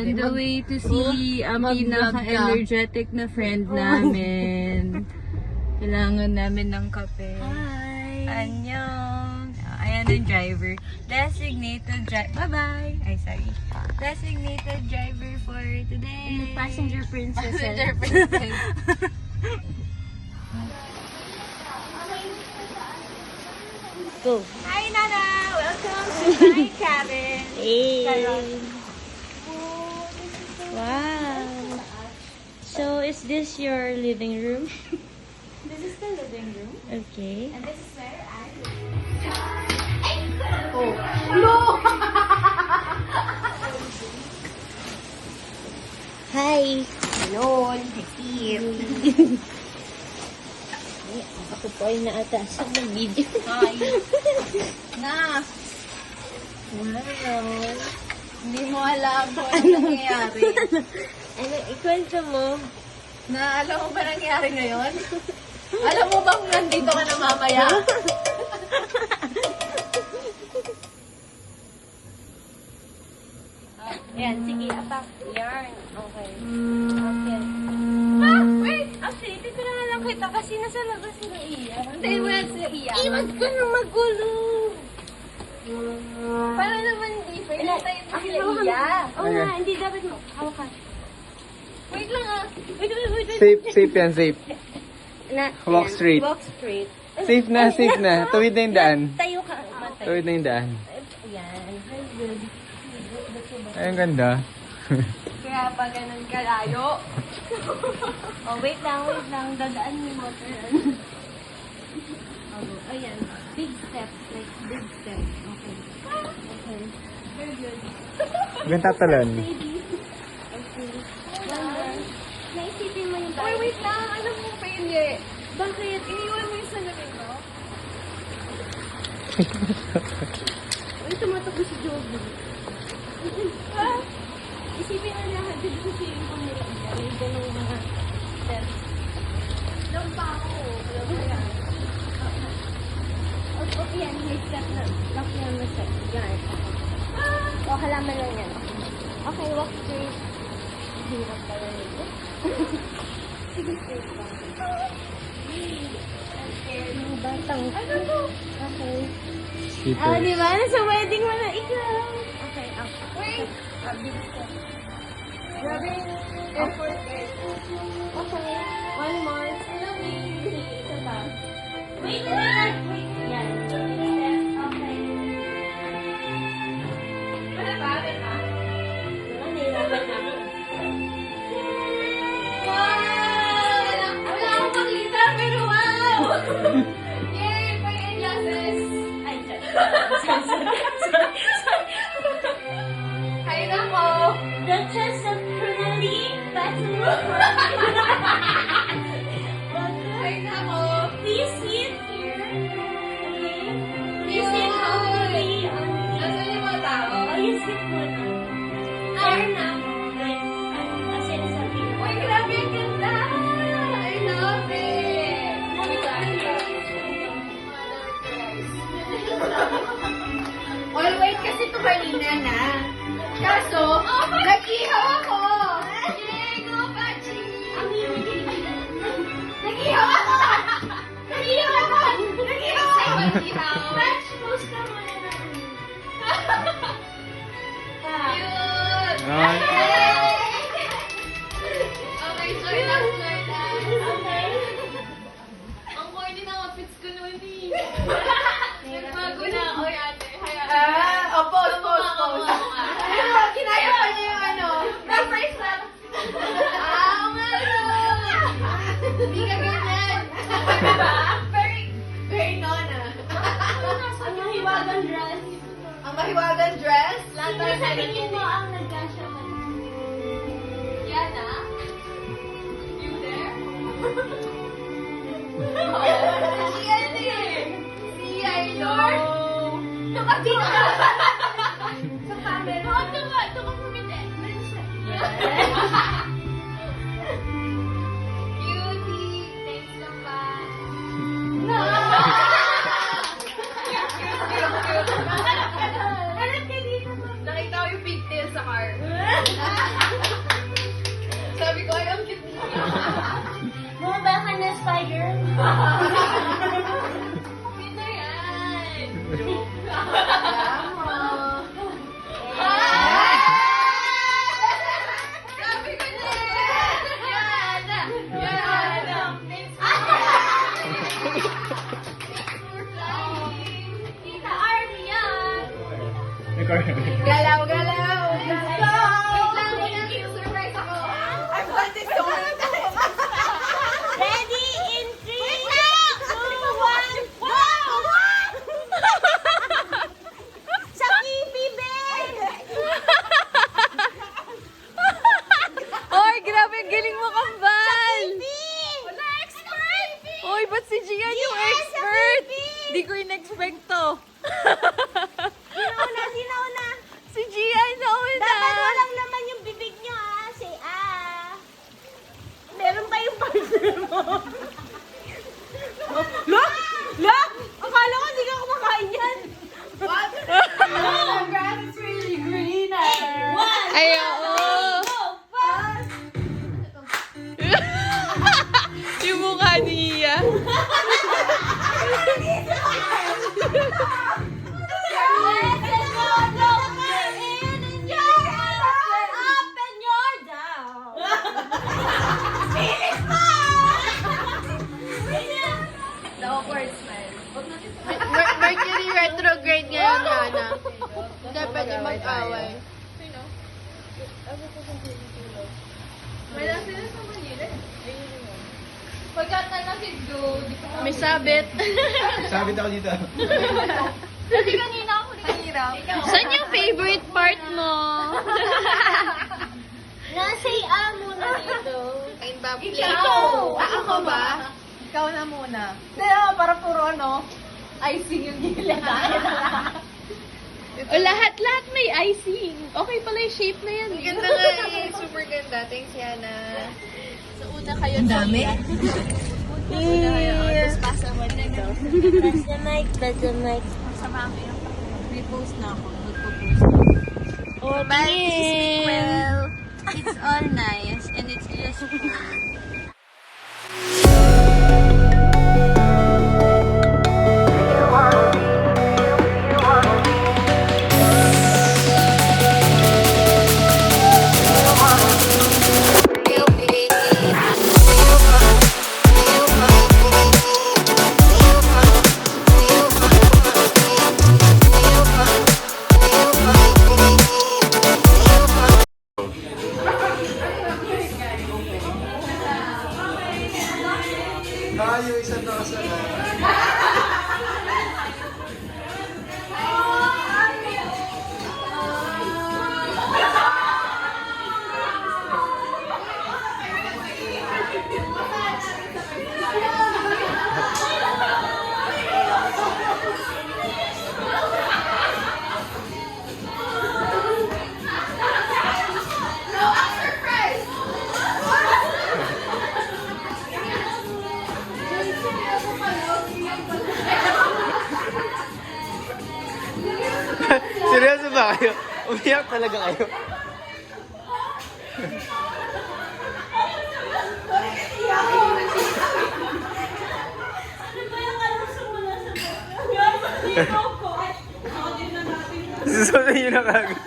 On the way to see ang pinaka-energetic na friend namin. Kailangan namin ng kape. Hi! Annyeong! Ayan ang driver. Designated driver. Bye-bye! Ay, sorry. Designated driver for today. Passenger princess. Passenger princess. Go! Hi, Nana! Welcome to my cabin. Hey! Charot. Wow! So, is this your living room? This is the living room. Okay. And this is where I Hi! Ayun, hekip. Ako po ay naatasan ng video. Hi. Na, Wow! hindi mo alam kung ano nangyayari. Ano, ikwento mo? Na, alam mo ba nangyayari ngayon? Alam mo bang nandito ka na mamaya? Yan, sige, apak. Yarn. Okay. Okay. Ah, wait! Actually, dito na lang kita kasi nasa labas sila Iya. Hindi mo yan sila Iya. Iwan ka na magulo! Para naman hindi fair. Hintayin mo sila Iya. Oo nga, hindi dapat mo. Hawakan. Wait lang ah. Wait. Safe yan, safe. Walk Ayan, straight. Walk straight. Safe na. Tuwid na yung daan. Tayo ka. Matay. Tuwid na yung daan. Ayan. Very good. Ay, ang ganda. Kaya pa ganun kalayo. Oh, wait lang. Dadaan yung motor. Oh, ayan. Big steps. Like, big steps. Okay. Okay. Very good. Ganda talon. Baby. Okay. One more. Naisipin mo yung Uy, wait lang. Alam mo pa yun eh. Bakit? Iniwan mo yung salamin mo? Uy, tumatakbo si Joby. Isipin na lahat. Dito sa feeling ko nila. May ganong mga steps. Lang pa ako. Alam mo yan. Okay, yan. May step na. Lock yan mo step. Yan. O, halaman lang yan. Okay, walk straight. Hirap pala nito. Sige, straight lang. Mga batang. Ano to? Okay. Super. Di ba? Nasa wedding mo na ikaw. Okay, up. Wait. Grabe yung effort eh. Okay. One more. Isa pa. Wait. Yan. Okay. Ano ba? Ano ba? Nahirapan na ako. Wow! Wala akong makita, pero wow! Yay! May glasses! Ay, sorry. Hay nako! The test of Pranali battle. Hay nako! Please sit here. Okay? Please Yun. sit comfortably on the... Nasaan yung mga tao? Oh, you sit muna. There na. Like, kasi nasabi mo. Uy, grabe ang ganda! I love it! All white kasi ito kanina na. Kaso, nag-ihaw ako! Yay! Go, Pachi! Nag-ihaw ako! Nag-ihaw ako! Nag-ihaw ako! Nag-ihaw! Patch, post ka muna na. Cute! Ah. Okay, short lang, short lang. Okay. Ang corny ng outfits ko noon eh. Nagbago na ako ate. Pause. Ano, kinaya pa niya yung ano. Surprise lang. Oo nga no. Hindi ka ganyan. Diba? Very nona. Ang mahiwagang dress. Ang mahiwagang dress. Lahat Sino tayo sa nalilito. tingin mo ang nagkasya man? Yana? You there? Si ano eh. Si Aylor. Tumating ka. Sa camera. Oo, tumapumiti. Cutie. Thanks lang pa. No! Hanap ka dito. Nakita ko yung pigtail sa car. Galaw, galaw! Wait lang, surprise ako. I'm going to show Ready in 3, 2, 1, go! Sa Kipi, Ben! Oy, grabe, galing mo kambal! Wala, expert! Oy, ba't si Gian yung expert? Di ko in-expect to. Sino una? Si Gian na una. Dapat walang laman yung bibig nyo, ah. Say, ah. Meron pa yung partner mo. Look! Look! Akala ko hindi ka kumakain yan. What? The grass is really greener. Ay, oo. Yung mukha niya. The awkward smile. Mercury retrograde ngayon, Yana. Hindi pwede mag-away. Wala sila sa Manila. Pagkata na si Joe, di ko may sabit. Sabit ako dito. Kasi kanina ako nahihirap. Saan yung favorite part mo? Say, ah, muna dito. Ikaw! Ako ba? Ikaw na muna. Hindi para puro ano, icing yung gilid. O lahat may icing. Okay pala yung shape na yan. Ganda nga eh. Super ganda. Thanks, Yana. So, una kayo dami. Una kayo. Tapos pasa mo dito. Press the mic. Sama kayo. Repost na ako. Magpo-post na ako. Oh, Well, it's all nice and it's just fun. Tayo, isang nakasalan. Seryoso ba kayo? Umiyak talaga kayo? Susunod yun na kagad.